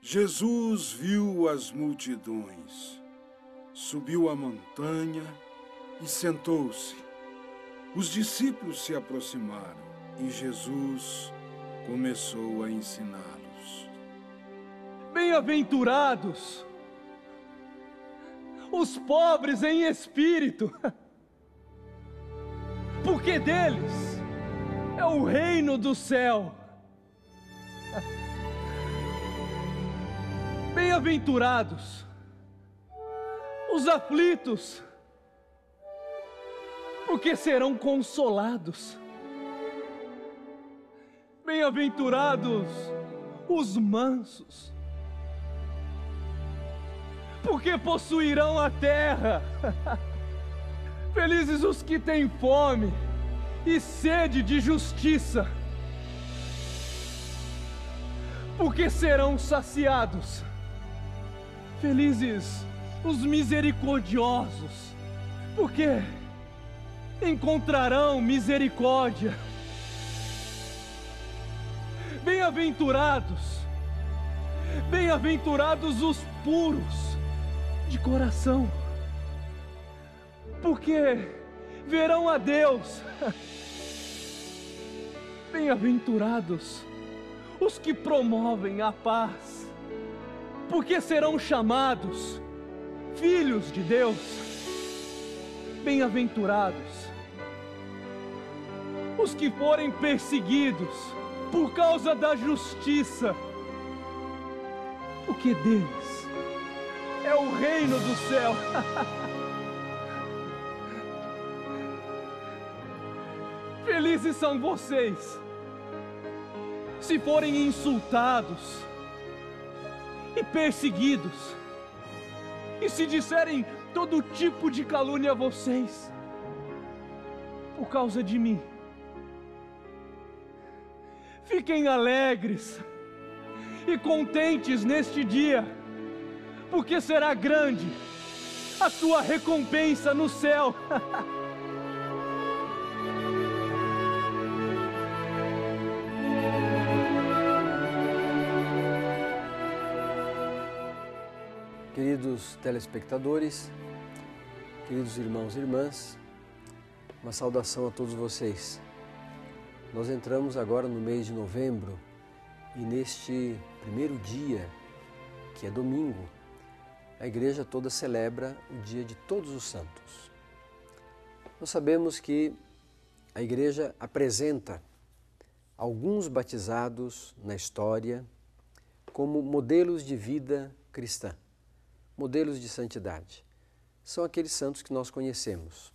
Jesus viu as multidões, subiu a montanha e sentou-se. Os discípulos se aproximaram e Jesus começou a ensiná-los. Bem-aventurados os pobres em espírito, porque deles é o reino do céu. Bem-aventurados os aflitos, porque serão consolados. Bem-aventurados os mansos, porque possuirão a terra. Felizes os que têm fome e sede de justiça, porque serão saciados. Felizes os misericordiosos, porque encontrarão misericórdia. Bem-aventurados os puros de coração, porque verão a Deus. Bem-aventurados os que promovem a paz, porque serão chamados filhos de Deus. Bem-aventurados os que forem perseguidos por causa da justiça, porque deles é o reino do céu. Felizes são vocês se forem insultados e perseguidos, e se disserem todo tipo de calúnia a vocês por causa de mim. Fiquem alegres e contentes neste dia, porque será grande a sua recompensa no céu. Queridos telespectadores, queridos irmãos e irmãs, uma saudação a todos vocês. Nós entramos agora no mês de novembro e neste primeiro dia, que é domingo, a igreja toda celebra o dia de Todos os Santos. Nós sabemos que a igreja apresenta alguns batizados na história como modelos de vida cristã, modelos de santidade. São aqueles santos que nós conhecemos,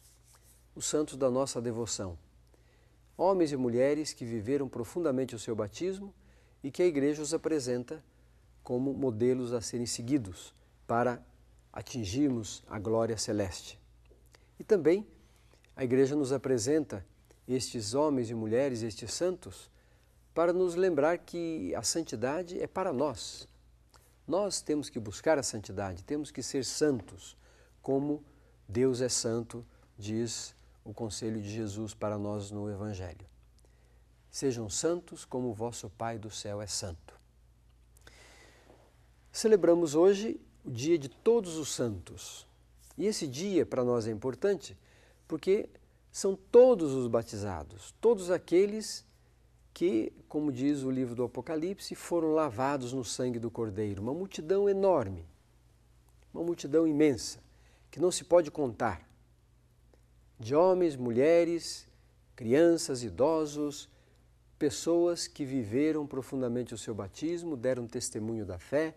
os santos da nossa devoção. Homens e mulheres que viveram profundamente o seu batismo e que a igreja os apresenta como modelos a serem seguidos para atingirmos a glória celeste. E também a igreja nos apresenta estes homens e mulheres, estes santos, para nos lembrar que a santidade é para nós. Nós temos que buscar a santidade, temos que ser santos, como Deus é santo, diz o conselho de Jesus para nós no Evangelho. Sejam santos como o vosso Pai do céu é santo. Celebramos hoje o dia de Todos os Santos. E esse dia para nós é importante porque são todos os batizados, todos aqueles que, como diz o livro do Apocalipse, foram lavados no sangue do Cordeiro. Uma multidão enorme, uma multidão imensa, que não se pode contar. De homens, mulheres, crianças, idosos, pessoas que viveram profundamente o seu batismo, deram testemunho da fé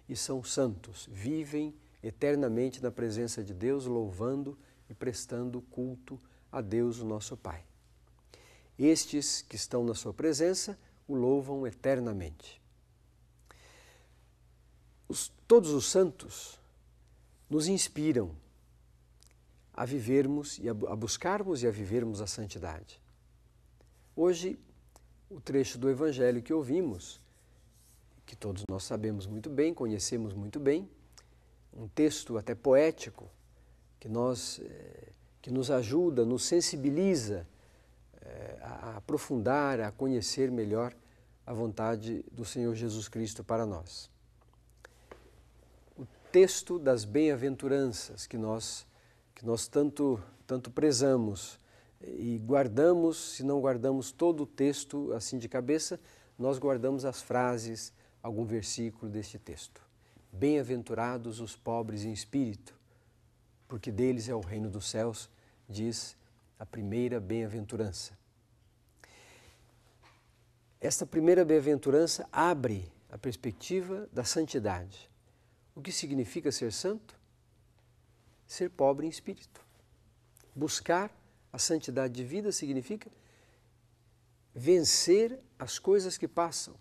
e são santos, vivem eternamente na presença de Deus, louvando e prestando culto a Deus, o nosso Pai. Estes que estão na sua presença o louvam eternamente. Todos os santos nos inspiram a vivermos e a buscarmos e a vivermos a santidade. Hoje, o trecho do Evangelho que ouvimos, que todos nós sabemos muito bem, conhecemos muito bem, um texto até poético, que nos ajuda, nos sensibiliza a aprofundar, a conhecer melhor a vontade do Senhor Jesus Cristo para nós. texto das bem-aventuranças que nós tanto prezamos e guardamos. Se não guardamos todo o texto assim de cabeça, nós guardamos as frases, algum versículo deste texto. Bem-aventurados os pobres em espírito, porque deles é o reino dos céus, diz a primeira bem-aventurança. Esta primeira bem-aventurança abre a perspectiva da santidade. O que significa ser santo? Ser pobre em espírito. Buscar a santidade de vida significa vencer as coisas que passam.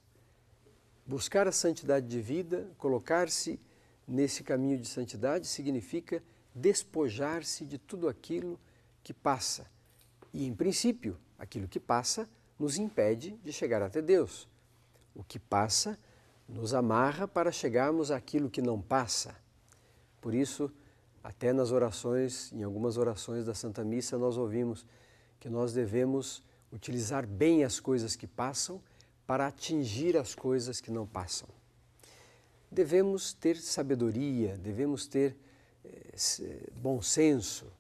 Buscar a santidade de vida, colocar-se nesse caminho de santidade, significa despojar-se de tudo aquilo que passa. E, em princípio, aquilo que passa nos impede de chegar até Deus. O que passa nos amarra para chegarmos àquilo que não passa. Por isso, até nas orações, em algumas orações da Santa Missa, nós ouvimos que nós devemos utilizar bem as coisas que passam para atingir as coisas que não passam. Devemos ter sabedoria, devemos ter bom senso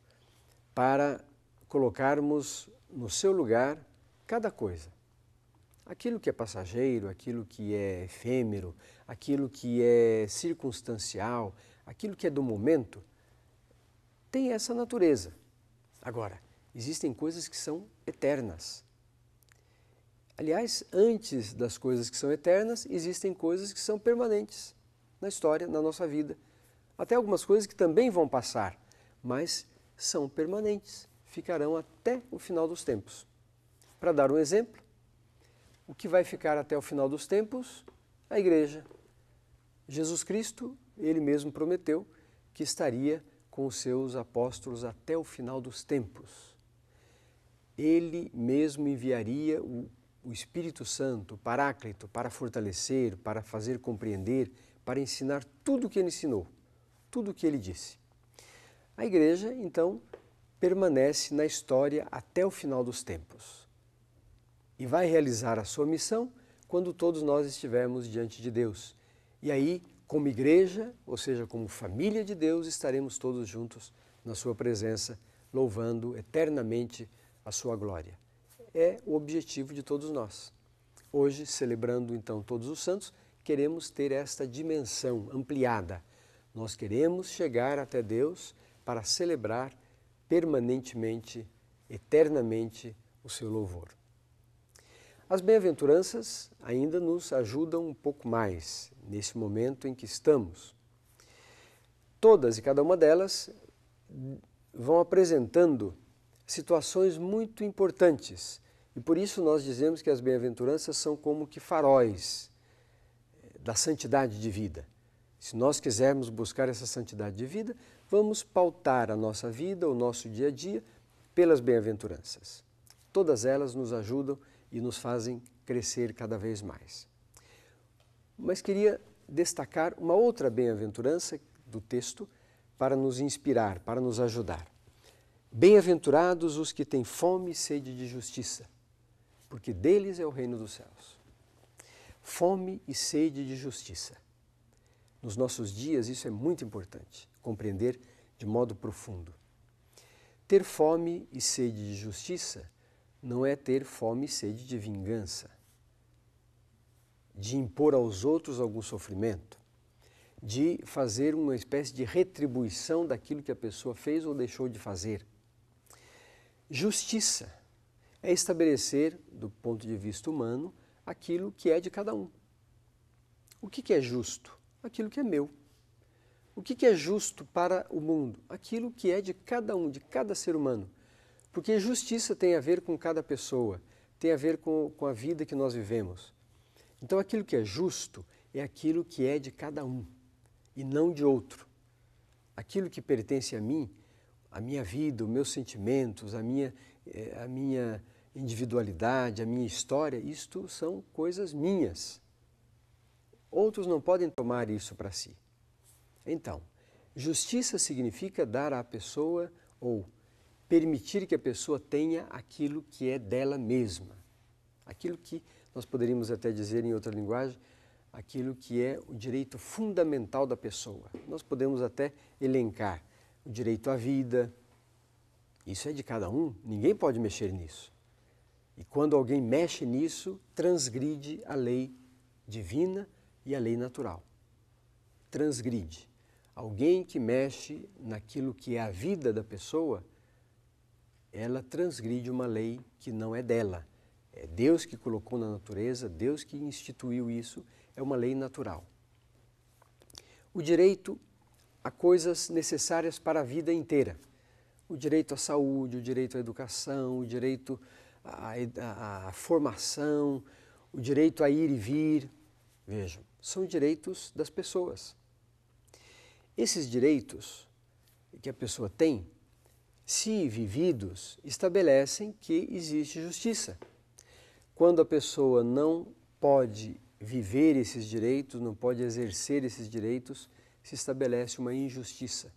para colocarmos no seu lugar cada coisa. Aquilo que é passageiro, aquilo que é efêmero, aquilo que é circunstancial, aquilo que é do momento, tem essa natureza. Agora, existem coisas que são eternas. Aliás, antes das coisas que são eternas, existem coisas que são permanentes na história, na nossa vida. Até algumas coisas que também vão passar, mas são permanentes, ficarão até o final dos tempos. Para dar um exemplo, o que vai ficar até o final dos tempos? A Igreja. Jesus Cristo, Ele mesmo prometeu que estaria com os seus apóstolos até o final dos tempos. Ele mesmo enviaria o Espírito Santo, o Paráclito, para fortalecer, para fazer compreender, para ensinar tudo o que Ele ensinou, tudo o que Ele disse. A Igreja, então, permanece na história até o final dos tempos e vai realizar a sua missão quando todos nós estivermos diante de Deus. E aí, como igreja, ou seja, como família de Deus, estaremos todos juntos na sua presença, louvando eternamente a sua glória. É o objetivo de todos nós. Hoje, celebrando então todos os santos, queremos ter esta dimensão ampliada. Nós queremos chegar até Deus para celebrar permanentemente, eternamente o seu louvor. As bem-aventuranças ainda nos ajudam um pouco mais nesse momento em que estamos. Todas e cada uma delas vão apresentando situações muito importantes e por isso nós dizemos que as bem-aventuranças são como que faróis da santidade de vida. Se nós quisermos buscar essa santidade de vida, vamos pautar a nossa vida, o nosso dia a dia, pelas bem-aventuranças. Todas elas nos ajudam e nos fazem crescer cada vez mais. Mas queria destacar uma outra bem-aventurança do texto para nos inspirar, para nos ajudar. Bem-aventurados os que têm fome e sede de justiça, porque deles é o reino dos céus. Fome e sede de justiça. Nos nossos dias isso é muito importante, compreender de modo profundo. Ter fome e sede de justiça não é ter fome e sede de vingança, de impor aos outros algum sofrimento, de fazer uma espécie de retribuição daquilo que a pessoa fez ou deixou de fazer. Justiça é estabelecer, do ponto de vista humano, aquilo que é de cada um. O que é justo? Aquilo que é meu. O que é justo para o mundo? Aquilo que é de cada um, de cada ser humano. Porque justiça tem a ver com cada pessoa, tem a ver com a vida que nós vivemos. Então aquilo que é justo é aquilo que é de cada um e não de outro. Aquilo que pertence a mim, a minha vida, os meus sentimentos, a minha individualidade, a minha história, isto são coisas minhas. Outros não podem tomar isso para si. Então, justiça significa dar à pessoa ou permitir que a pessoa tenha aquilo que é dela mesma. Aquilo que nós poderíamos até dizer em outra linguagem, aquilo que é o direito fundamental da pessoa. Nós podemos até elencar o direito à vida, isso é de cada um, ninguém pode mexer nisso. E quando alguém mexe nisso, transgride a lei divina e a lei natural. Transgride. Alguém que mexe naquilo que é a vida da pessoa, ela transgride uma lei que não é dela. É Deus que colocou na natureza, Deus que instituiu isso, é uma lei natural. O direito a coisas necessárias para a vida inteira. O direito à saúde, o direito à educação, o direito à formação, o direito a ir e vir. Vejam, são direitos das pessoas. Esses direitos que a pessoa tem, se vividos, estabelecem que existe justiça. Quando a pessoa não pode viver esses direitos, não pode exercer esses direitos, se estabelece uma injustiça.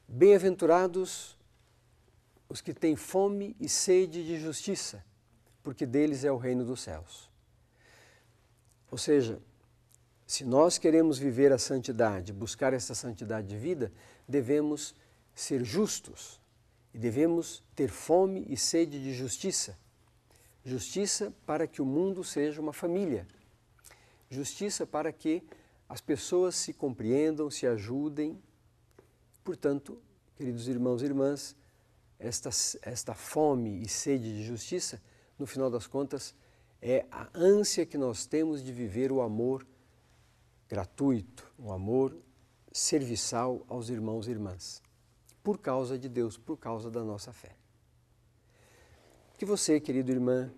Bem-aventurados os que têm fome e sede de justiça, porque deles é o reino dos céus. Ou seja, se nós queremos viver a santidade, buscar essa santidade de vida, devemos ser justos e devemos ter fome e sede de justiça. Justiça para que o mundo seja uma família. Justiça para que as pessoas se compreendam, se ajudem. Portanto, queridos irmãos e irmãs, esta fome e sede de justiça, no final das contas, é a ânsia que nós temos de viver o amor gratuito, o amor serviçal aos irmãos e irmãs, por causa de Deus, por causa da nossa fé. Que você, querido irmã,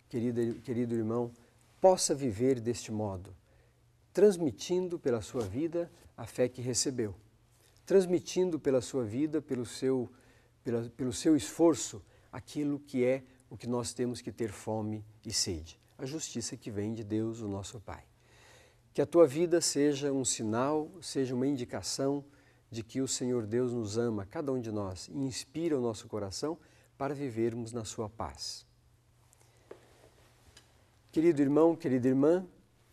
querido irmão, possa viver deste modo, transmitindo pela sua vida a fé que recebeu, transmitindo pela sua vida, pelo seu esforço, aquilo que é o que nós temos que ter fome e sede, a justiça que vem de Deus, o nosso Pai. Que a tua vida seja um sinal, seja uma indicação de que o Senhor Deus nos ama, cada um de nós, e inspira o nosso coração para vivermos na sua paz. Querido irmão, querida irmã,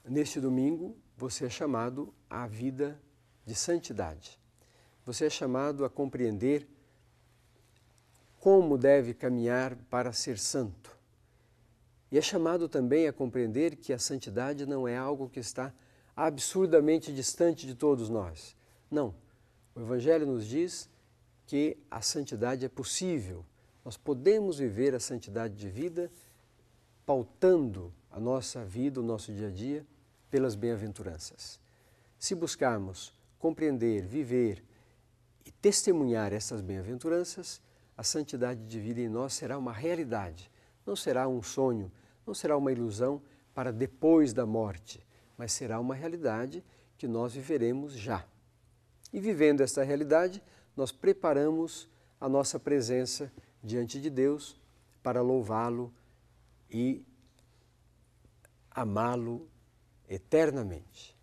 neste domingo você é chamado à vida de santidade. Você é chamado a compreender como deve caminhar para ser santo. E é chamado também a compreender que a santidade não é algo que está absurdamente distante de todos nós. Não. O Evangelho nos diz que a santidade é possível. Nós podemos viver a santidade de vida pautando a nossa vida, o nosso dia a dia, pelas bem-aventuranças. Se buscarmos compreender, viver e testemunhar essas bem-aventuranças, a santidade de vida em nós será uma realidade. Não será um sonho, não será uma ilusão para depois da morte, mas será uma realidade que nós viveremos já. E vivendo esta realidade, nós preparamos a nossa presença diante de Deus para louvá-lo e amá-lo eternamente.